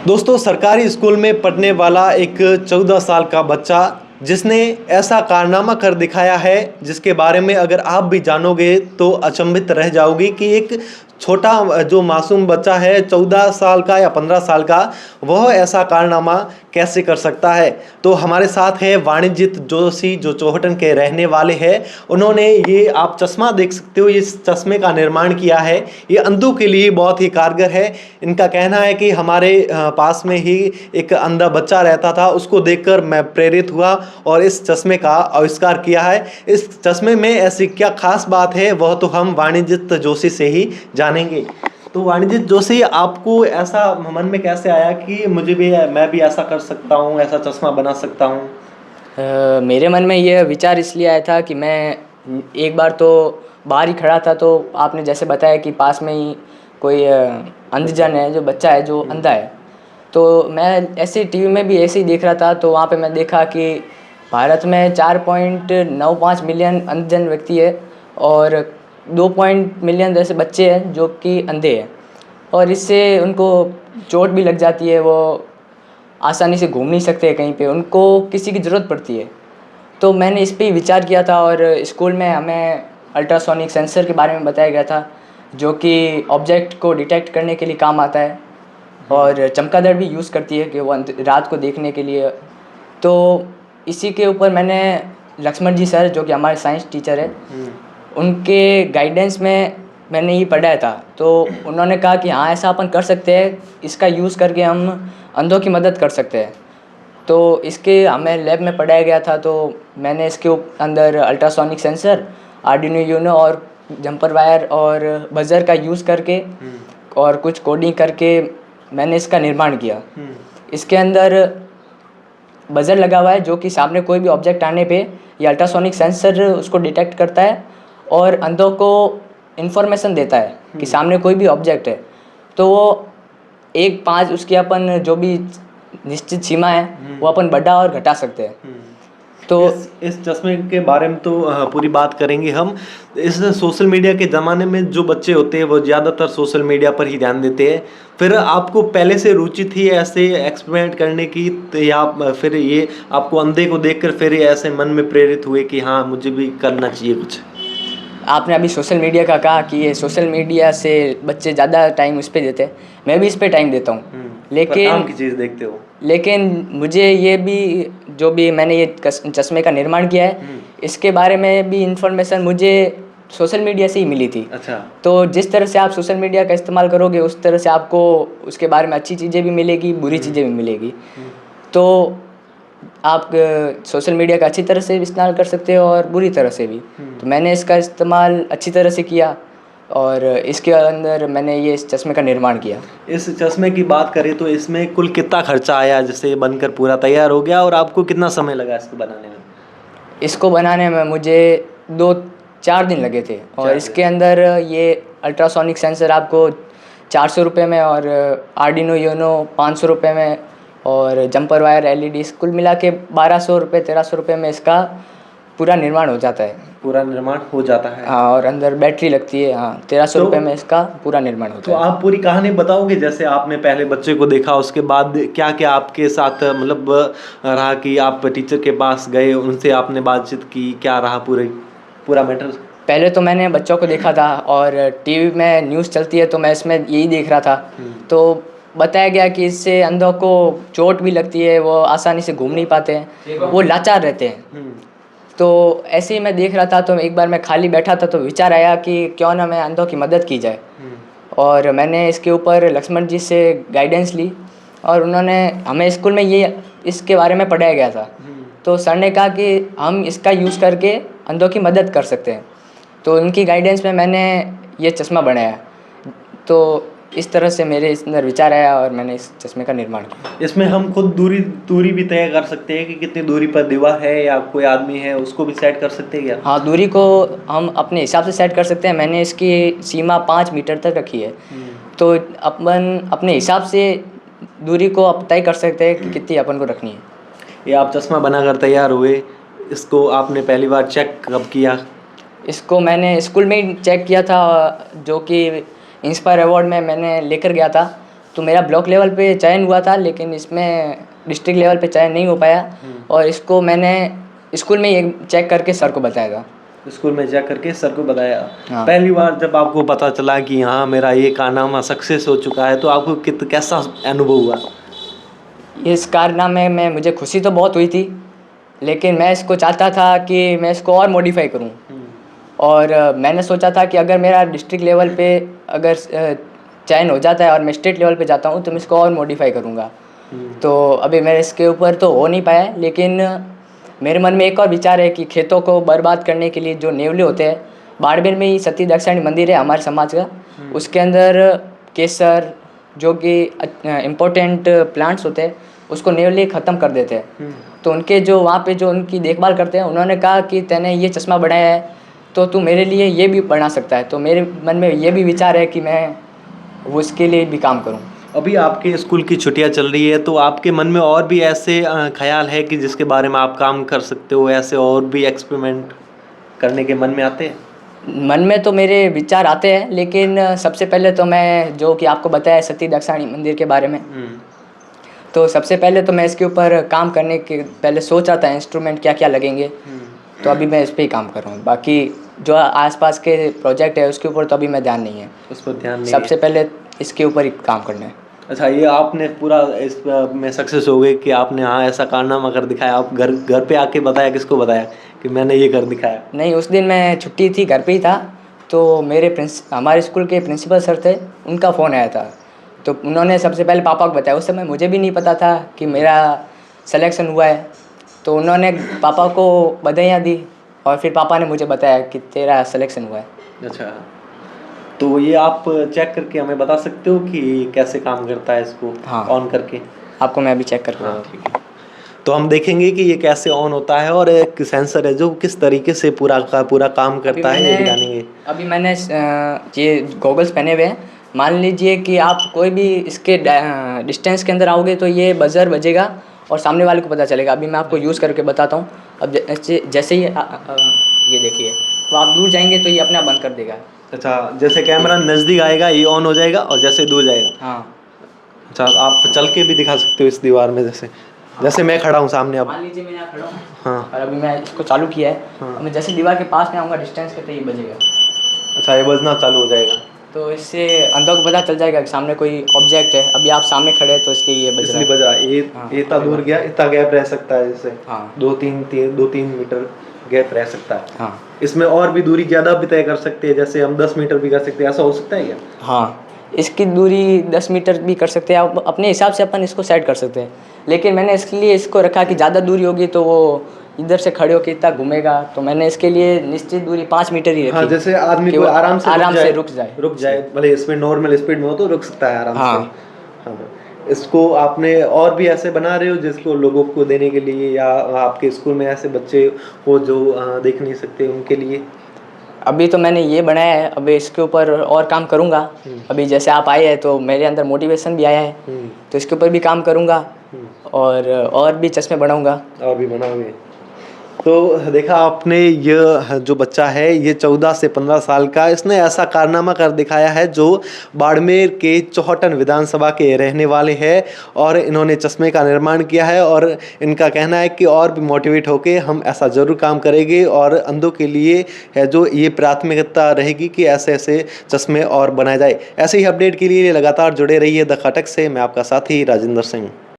दोस्तों, सरकारी स्कूल में पढ़ने वाला एक 14 साल का बच्चा जिसने ऐसा कारनामा कर दिखाया है जिसके बारे में अगर आप भी जानोगे तो अचंभित रह जाओगे कि एक छोटा जो मासूम बच्चा है 14 साल का या 15 साल का, वह ऐसा कारनामा कैसे कर सकता है। तो हमारे साथ है वाणिज्यित जोशी जो चौहटन के रहने वाले हैं। उन्होंने ये आप चश्मा देख सकते हो, इस चश्मे का निर्माण किया है। ये अंधों के लिए बहुत ही कारगर है। इनका कहना है कि हमारे पास में ही एक अंधा बच्चा रहता था, उसको देखकर मैं प्रेरित हुआ और इस चश्मे का आविष्कार किया है। इस चश्मे में ऐसी क्या खास बात है वह तो हम वाणिज्यित जोशी से ही जानेंगे। तो वाणिज्यित जोशी, आपको ऐसा मन में कैसे आया कि मैं भी ऐसा कर सकता हूँ, ऐसा चश्मा बना सकता हूँ? मेरे मन में यह विचार इसलिए आया था कि मैं एक बार तो बाहर ही खड़ा था, तो आपने जैसे बताया कि पास में ही कोई अंधजन है, जो बच्चा है जो अंधा है। तो मैं ऐसे टीवी में भी ऐसे ही देख रहा था, तो वहाँ पे मैं देखा कि भारत में 4.95 मिलियन अंधजन व्यक्ति है और 2 मिलियन जैसे बच्चे हैं जो कि अंधे हैं, और इससे उनको चोट भी लग जाती है। वो आसानी से घूम नहीं सकते कहीं पे, उनको किसी की ज़रूरत पड़ती है। तो मैंने इस पे ही विचार किया था और स्कूल में हमें अल्ट्रासोनिक सेंसर के बारे में बताया गया था, जो कि ऑब्जेक्ट को डिटेक्ट करने के लिए काम आता है और चमगादड़ भी यूज़ करती है कि वो रात को देखने के लिए। तो इसी के ऊपर मैंने लक्ष्मण जी सर, जो कि हमारे साइंस टीचर है, उनके गाइडेंस में मैंने ये पढ़ाया था। तो उन्होंने कहा कि हाँ, ऐसा अपन कर सकते हैं, इसका यूज़ करके हम अंधों की मदद कर सकते हैं। तो इसके हमें लैब में पढ़ाया गया था। तो मैंने इसके अंदर अल्ट्रासोनिक सेंसर, आर्डिनो यूनो और जंपर वायर और बजर का यूज़ करके और कुछ कोडिंग करके मैंने इसका निर्माण किया। इसके अंदर बजर लगा हुआ है, जो कि सामने कोई भी ऑब्जेक्ट आने पे ये अल्ट्रासोनिक सेंसर उसको डिटेक्ट करता है और अंधों को इन्फॉर्मेशन देता है कि सामने कोई भी ऑब्जेक्ट है। तो वो 1-5 उसकी अपन जो भी निश्चित सीमा है वो अपन बढ़ा और घटा सकते हैं। तो इस चश्मे के बारे में तो पूरी बात करेंगे हम। इस सोशल मीडिया के ज़माने में जो बच्चे होते हैं वो ज़्यादातर सोशल मीडिया पर ही ध्यान देते हैं। फिर आपको पहले से रुचि थी ऐसे एक्सपेरिमेंट करने की, तो या फिर ये आपको अंधे को देखकर फिर ये ऐसे मन में प्रेरित हुए कि हाँ, मुझे भी करना चाहिए कुछ? आपने अभी सोशल मीडिया का कहा कि ये सोशल मीडिया से बच्चे ज़्यादा टाइम उस पर देते हैं। मैं भी इस पर टाइम देता हूँ, लेकिन काम की चीज़ देखते हो। लेकिन मुझे ये भी, जो भी मैंने ये चश्मे का निर्माण किया है, इसके बारे में भी इंफॉर्मेशन मुझे सोशल मीडिया से ही मिली थी। अच्छा। तो जिस तरह से आप सोशल मीडिया का इस्तेमाल करोगे, उस तरह से आपको उसके बारे में अच्छी चीज़ें भी मिलेगी, बुरी चीज़ें भी मिलेगी। तो आप सोशल मीडिया का अच्छी तरह से भी इस्तेमाल कर सकते हो और बुरी तरह से भी। तो मैंने इसका इस्तेमाल अच्छी तरह से किया और इसके अंदर मैंने ये इस चश्मे का निर्माण किया। इस चश्मे की बात करें तो इसमें कुल कितना खर्चा आया, जैसे बनकर पूरा तैयार हो गया, और आपको कितना समय लगा इसको बनाने में? इसको बनाने में मुझे 2-4 दिन लगे थे और इसके अंदर ये अल्ट्रासोनिक सेंसर आपको 400 रुपये में और आर्डिनो यूनो 500 रुपये में और जंपर वायर एलईडी कुल मिला के 1200 रुपये 1300 रुपये में इसका पूरा निर्माण हो जाता है। पूरा निर्माण हो जाता है? हाँ, और अंदर बैटरी लगती है। हाँ, 1300 रुपये में इसका पूरा निर्माण होता है। तो आप पूरी कहानी बताओगे, जैसे आपने पहले बच्चे को देखा, उसके बाद क्या क्या आपके साथ मतलब रहा कि आप टीचर के पास गए, उनसे आपने बातचीत की, क्या रहा पूरा मैटर? पहले तो मैंने बच्चों को देखा था और टीवी में न्यूज़ चलती है तो मैं इसमें यही देख रहा था। तो बताया गया कि इससे अंधों को चोट भी लगती है, वो आसानी से घूम नहीं पाते हैं, वो लाचार रहते हैं। तो ऐसे ही मैं देख रहा था, तो एक बार मैं खाली बैठा था तो विचार आया कि क्यों ना मैं अंधों की मदद की जाए। और मैंने इसके ऊपर लक्ष्मण जी से गाइडेंस ली और उन्होंने हमें स्कूल में ये इसके बारे में पढ़ाया गया था। तो सर ने कहा कि हम इसका यूज़ करके अंधों की मदद कर सकते हैं। तो उनकी गाइडेंस में मैंने ये चश्मा बनाया। तो इस तरह से मेरे अंदर विचार आया और मैंने इस चश्मे का निर्माण किया। इसमें हम खुद दूरी भी तय कर सकते हैं कि कितनी दूरी पर दीवार है या कोई आदमी है, उसको भी सेट कर सकते हैं क्या? हाँ, दूरी को हम अपने हिसाब से सेट कर सकते हैं। मैंने इसकी सीमा 5 मीटर तक रखी है। तो अपन अपने हिसाब से दूरी को आप तय कर सकते हैं कि कितनी अपन को रखनी है। ये आप चश्मा बनाकर तैयार हुए, इसको आपने पहली बार चेक कब किया? इसको मैंने स्कूल में ही चेक किया था, जो कि इंस्पायर अवार्ड में मैंने लेकर गया था। तो मेरा ब्लॉक लेवल पे चयन हुआ था, लेकिन इसमें डिस्ट्रिक्ट लेवल पे चयन नहीं हो पाया। और इसको मैंने स्कूल में ही चेक करके सर को बताया था। स्कूल में जा करके सर को बताया। हाँ। पहली बार जब आपको पता चला कि हाँ मेरा ये कारनामा सक्सेस हो चुका है, तो आपको कैसा अनुभव हुआ? इस कारनामे में मुझे खुशी तो बहुत हुई थी, लेकिन मैं इसको चाहता था कि मैं इसको और मॉडिफाई करूं। और मैंने सोचा था कि अगर मेरा डिस्ट्रिक्ट लेवल पे अगर चयन हो जाता है और मैं स्टेट लेवल पे जाता हूं, तो मैं इसको और मॉडिफाई करूंगा। तो अभी मैं इसके ऊपर तो हो नहीं पाया, लेकिन मेरे मन में एक और विचार है कि खेतों को बर्बाद करने के लिए जो नेवले होते हैं, बाड़मेर में ही सती दाक्षायणी मंदिर है हमारे समाज का, उसके अंदर केसर जो कि इम्पोर्टेंट प्लांट्स होते हैं उसको नेवले ख़त्म कर देते हैं। तो उनके जो वहाँ पे जो उनकी देखभाल करते हैं, उन्होंने कहा कि तूने ये चश्मा बनाया है तो तू मेरे लिए ये भी बना सकता है। तो मेरे मन में ये भी विचार है कि मैं उसके लिए भी काम करूँ। अभी आपके स्कूल की छुट्टियां चल रही है, तो आपके मन में और भी ऐसे ख्याल है कि जिसके बारे में आप काम कर सकते हो, ऐसे और भी एक्सपेरिमेंट करने के मन में आते हैं? मन में तो मेरे विचार आते हैं, लेकिन सबसे पहले तो मैं जो कि आपको बताया सती दाक्षायणी मंदिर के बारे में, तो सबसे पहले तो मैं इसके ऊपर काम करने के पहले सोच रहा था इंस्ट्रूमेंट क्या क्या लगेंगे। तो अभी मैं इस पर ही काम कर रहा हूँ। बाकी जो आसपास के प्रोजेक्ट है उसके ऊपर तो अभी मैं ध्यान नहीं है, उस पर ध्यान नहीं सबसे है। पहले इसके ऊपर ही काम करना है। अच्छा, ये आपने पूरा इस में सक्सेस हो गए कि आपने हाँ ऐसा कारनामा कर दिखाया। आप घर पे आके बताया, किसको बताया कि मैंने ये कर दिखाया? नहीं, उस दिन मैं छुट्टी थी, घर पे ही था। तो मेरे हमारे स्कूल के प्रिंसिपल सर थे, उनका फ़ोन आया था। तो उन्होंने सबसे पहले पापा को बताया। उस समय मुझे भी नहीं पता था कि मेरा सिलेक्शन हुआ है। तो उन्होंने पापा को बधाइयाँ दी और फिर पापा ने मुझे बताया कि तेरा सिलेक्शन हुआ है। अच्छा, तो ये आप चेक करके हमें बता सकते हो कि कैसे काम करता है इसको? हाँ। ऑन करके आपको मैं अभी चेक करके हाँ ठीक है। तो हम देखेंगे कि ये कैसे ऑन होता है और एक सेंसर है जो किस तरीके से पूरा का पूरा काम करता है, ये भी जानेंगे। अभी मैंने ये गॉगल्स पहने हुए हैं। मान लीजिए कि आप कोई भी इसके डिस्टेंस के अंदर आओगे तो ये बजर बजेगा और सामने वाले को पता चलेगा। अभी मैं आपको यूज़ करके बताता हूँ। अब जैसे ही ये देखिए, तो आप दूर जाएंगे तो ये अपने आप बंद कर देगा। अच्छा, जैसे कैमरा नज़दीक आएगा ये ऑन हो जाएगा और जैसे दूर जाएगा। हाँ। अच्छा, आप चल के भी दिखा सकते हो इस दीवार में, जैसे मैं खड़ा हूँ सामने। अब मान लीजिए मैं यहाँ खड़ा हूँ। हाँ। और अभी मैं इसको चालू किया है। हाँ। मैं जैसे दीवार के पास में आऊँगा डिस्टेंस के, तो ये बजेगा। अच्छा, ये बजना चालू हो जाएगा। तो इससे अंधों को पता चल जाएगा कि सामने कोई ऑब्जेक्ट है। अभी आप सामने खड़े हैं तो इसलिए ये बज रहा इसलिए है। बज रहा है। ये हाँ, इतना दूर गया, इतना गैप रह सकता है, जैसे हाँ। 2-3 मीटर गैप रह सकता है। हाँ। इसमें और भी दूरी ज़्यादा भी तय कर सकते हैं, जैसे हम 10 मीटर भी कर सकते हैं, ऐसा हो सकता है क्या? हाँ, इसकी दूरी 10 मीटर भी कर सकते हैं। आप अपने हिसाब से अपन इसको सेट कर सकते हैं। लेकिन मैंने इसके लिए इसको रखा कि ज़्यादा दूरी होगी तो वो इधर से खड़े होकर इतना घूमेगा। तो मैंने इसके लिए निश्चित दूरी 5 मीटर ही रखी। हाँ, जैसे आदमी कि को वो आराम से रुक जाए। भले इसमें नॉर्मल स्पीड में हो तो रुक सकता है आराम हाँ। से। हाँ, इसको आपने और भी ऐसे बना रहे हो जिसको लोगों को देने के लिए, या आपके स्कूल में ऐसे बच्चे हो जो देख नहीं सकते उनके लिए? अभी तो मैंने ये बनाया है, अभी इसके ऊपर और काम करूँगा। अभी जैसे आप आए हैं तो मेरे अंदर मोटिवेशन भी आया है, तो इसके ऊपर भी काम करूँगा और भी चश्मे बनाऊँगा। और भी बनाओगे? तो देखा आपने, ये जो बच्चा है ये 14 से 15 साल का, इसने ऐसा कारनामा कर दिखाया है जो बाड़मेर के चौहटन विधानसभा के रहने वाले हैं और इन्होंने चश्मे का निर्माण किया है। और इनका कहना है कि और भी मोटिवेट होके हम ऐसा ज़रूर काम करेंगे और अंधों के लिए है जो ये प्राथमिकता रहेगी कि ऐसे ऐसे चश्मे और बनाए जाए। ऐसे ही अपडेट के लिए लगातार जुड़े रहिए द खटक से। मैं आपका साथी राजेंद्र सिंह।